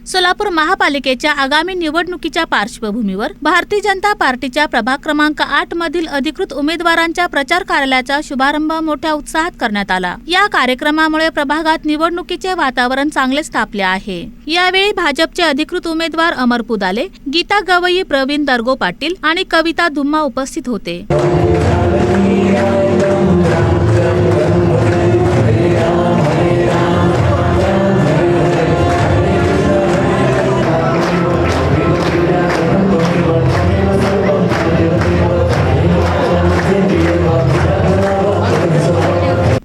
सोलापूर महापालिकेच्या आगामी निवडणुकीच्या पार्श्वभूमीवर भारतीय जनता पार्टीच्या प्रभाग क्रमांक 8 मधील अधिकृत उमेदवारांच्या प्रचार कार्यालयाचा शुभारंभ मोठ्या उत्साहात करण्यात आला। या कार्यक्रमामुळे प्रभागात निवडणुकीचे वातावरण चांगलेच तापले आहे। यावेळी भाजपचे अधिकृत उमेदवार अमर पुदाले, गीता गवई, प्रवीण दर्गो पाटील आणि कविता धुम्मा उपस्थित होते।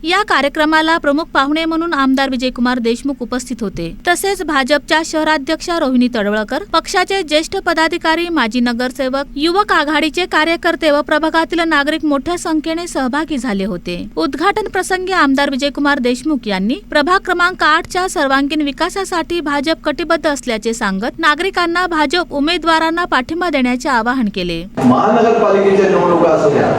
या कार्यक्रमाला प्रमुख पाहुणे म्हणून आमदार विजयकुमार देशमुख उपस्थित होते। तसेच भाजपच्या शहराध्यक्षा रोहिणी तडवळकर, पक्षाचे ज्येष्ठ पदाधिकारी, माजी नगरसेवक, युवक आघाडीचे कार्यकर्ते व प्रभागातील नागरिक मोठ्या संख्येने सहभागी झाले होते। उद्घाटन प्रसंगी आमदार विजयकुमार देशमुख यांनी प्रभाग क्रमांक 8च्या सर्वांगीण विकासासाठी भाजप कटिबद्ध असल्याचे सांगत नागरिकांना भाजप उमेदवारांना पाठिंबा देण्याचे आवाहन केले। महानगरपालिकेच्या निवडणुका असू द्या,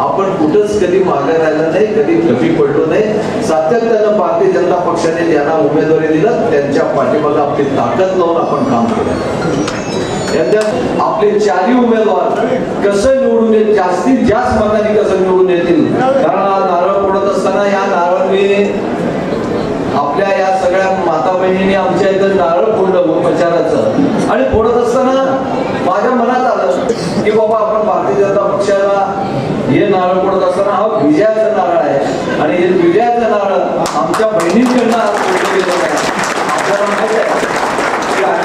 आपण कुठंच कधी मागे राहिलं नाही, कधी कमी पडलो नाही। सातत्यानं भारतीय जनता पक्षाने ज्यांना उमेदवारी दिलं त्यांच्या पाठीमागे आपली ताकद लावून आपण काम केलं। याच्यात आपले चारही उमेदवार कसं निवडून येतील, जास्तीत जास्त मतांनी कसं निवडून येतील। कारण आज नारळ फोडत असताना या नारळ मी आपल्या या सगळ्या माता बहिणींनी आमच्या इथं नारळ फोडलं प्रचाराचं, आणि फोडत असताना माझ्या मनात आलं की बाबा आपण भारतीय जनता पक्षाला हे नारळ फोडत असताना हा विजयाचा नारळ आहे, आणि हे विजयाचं नारळ आमच्या बहिणींकडनं आपल्याला माहित आहे।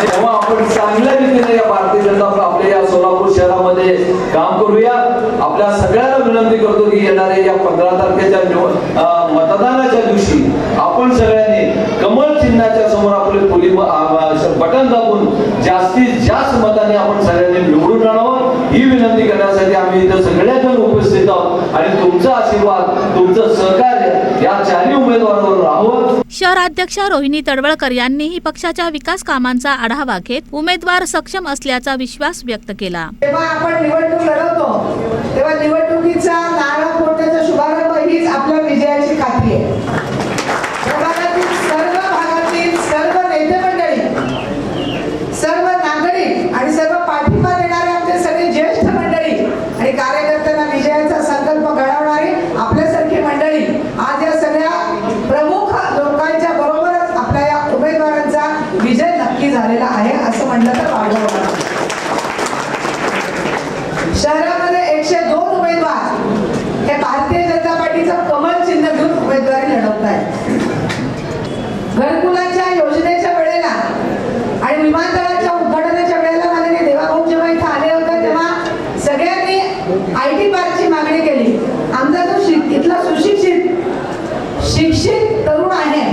तेव्हा आपण चांगल्या रीतीने या भारतीय जनता आपल्या या सोलापूर शहरामध्ये काम करूया। आपल्या सगळ्यांना विनंती करतो की येणाऱ्या या 15 तारखेच्या मतदानाच्या दिवशी आपण सगळ्यांनी कमळ चिन्हाच्या समोर आपले फुली बटन दाबून जास्तीत जास्त मताने आपण सगळ्यांनी निवडून आणावं, ही विनंती करण्यासाठी आम्ही इथं सगळ्याजण उपस्थित आहोत। आणि तुमचा आशीर्वाद, तुमचं सहकार्य या चारही उमेदवारांवर राहावं। शहराध्यक्षा रोहिणी तडवळकर यांनीही पक्षाच्या विकास कामांचा आढावा घेत उमेदवार सक्षम असल्याचा विश्वास व्यक्त केला। तेव्हा आपण निवडणूक लढवतो तेव्हा निवडणुकीचा नारळ फोडण्याचा शुभारंभ हीच आपल्या विजयाची खात्री आहे। प्रभागातील सर्व भागातील सर्व नेते मंडळी, सर्व नागरिक आणि सर्व पाठिंबा देणारे आमचे सगळे ज्येष्ठ मंडळी आणि कार्यकर्त्यांना विजयाचा संकल्प घडवणारी आपल्यासारखी मंडळी आज या सगळ्या प्रमुख लोकांच्या बरोबरच आपल्या या उमेदवारांचा विजय नक्की झालेला आहे असं म्हटलं तर वाढवणार। शहरामध्ये 102 उमेदवार हे भारतीय जनता पार्टीचं कमळ चिन्ह घेऊन उमेदवारी लढवत आहेत। घरकुलाच्या योजनेच्या वेळेला आणि विमानतळाच्या उद्घाटनाच्या वेळेला माननीय देवाभाऊ जेव्हा इथे आले होते तेव्हा सगळ्यांनी IT पार्कची मागणी केली। आमचा जो इथला शिक्षित तरुण आहे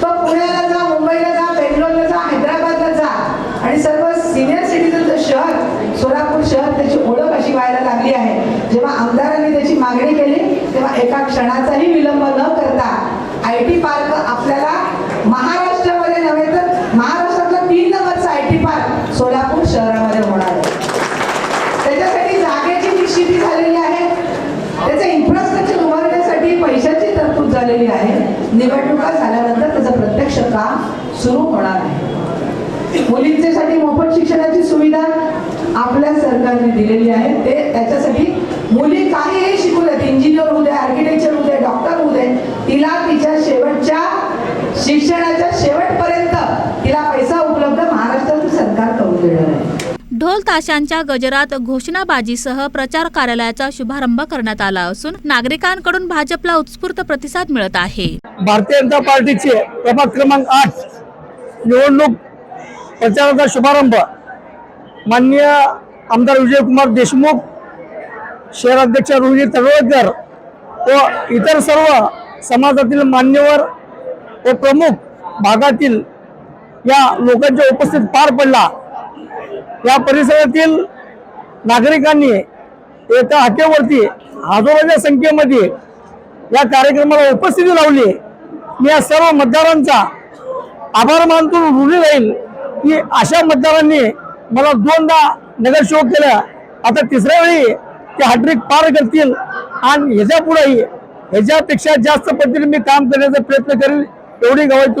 तो पुण्याला जा, मुंबईला जा, बेंगलोरला जा, हैदराबादला जा, आणि सर्व सिनियर सिटीजनचं शहर सोलापूर शहर त्याची ओळख अशी व्हायला लागली आहे। जेव्हा आमदारांनी त्याची मागणी केली तेव्हा एका क्षणाचाही विलंब न करता IT पार्क आपल्याला महाराष्ट्रामध्ये नव्हे तर महाराष्ट्रातला 3 नंबरचा IT पार्क सोलापूर शहरामध्ये होणार आहे। त्याच्यासाठी जागेची निश्चिती झालेली आहे, त्याचे इन्फ्रास्ट्रक्चर उभारण्यासाठी पैशाची तरतूद झालेली आहे। निवडणुका झाल्यानंतर त्याचं प्रत्यक्ष काम सुरू होणार आहे। मुलींसाठी मोफत शिक्षणाची सुविधा आपल्या सरकारने दिलेली आहे। ते त्याच्यासाठी मुली काहीही शिकू देत, इंजिनियर होऊ दे, आर्किटेक्चर होऊ दे, डॉक्टर होऊ दे, तिला तिच्या शेवटच्या शिक्षणाच्या शेवटपर्यंत तिला पैसा उपलब्ध महाराष्ट्राचं सरकार करून देणार आहे। ढोल ताशांच्या गजरात घोषणाबाजीसह प्रचार कार्यालयाचा शुभारंभ करण्यात आला असून नागरिकांकडून भाजपला उत्स्फूर्त प्रतिसाद मिळत आहे। भारतीय जनता पार्टीचे प्रभाग क्रमांक 8 निवडणूक प्रचाराचा शुभारंभ माननीय आमदार विजयकुमार देशमुख, शहराध्यक्ष रोहिणी तडवळकर व इतर सर्व समाजातील मान्यवर व प्रमुख भागातील या लोकांच्या उपस्थित पार पडला। या परिसरातील नागरिकांनी एका हाकेवरती हजारोच्या संख्येमध्ये या कार्यक्रमाला उपस्थिती लावली। मी या सर्व मतदारांचा आभार मानतो, ऋणी राहील की अशा मतदारांनी मला 2दा नगरसेवक केलं, आता 3ऱ्या वेळी ते हॅट्रिक पार करतील आणि ह्याच्या पुढेही ह्याच्यापेक्षा जास्त पद्धतीने मी काम करण्याचा प्रयत्न करेल, एवढी गवाही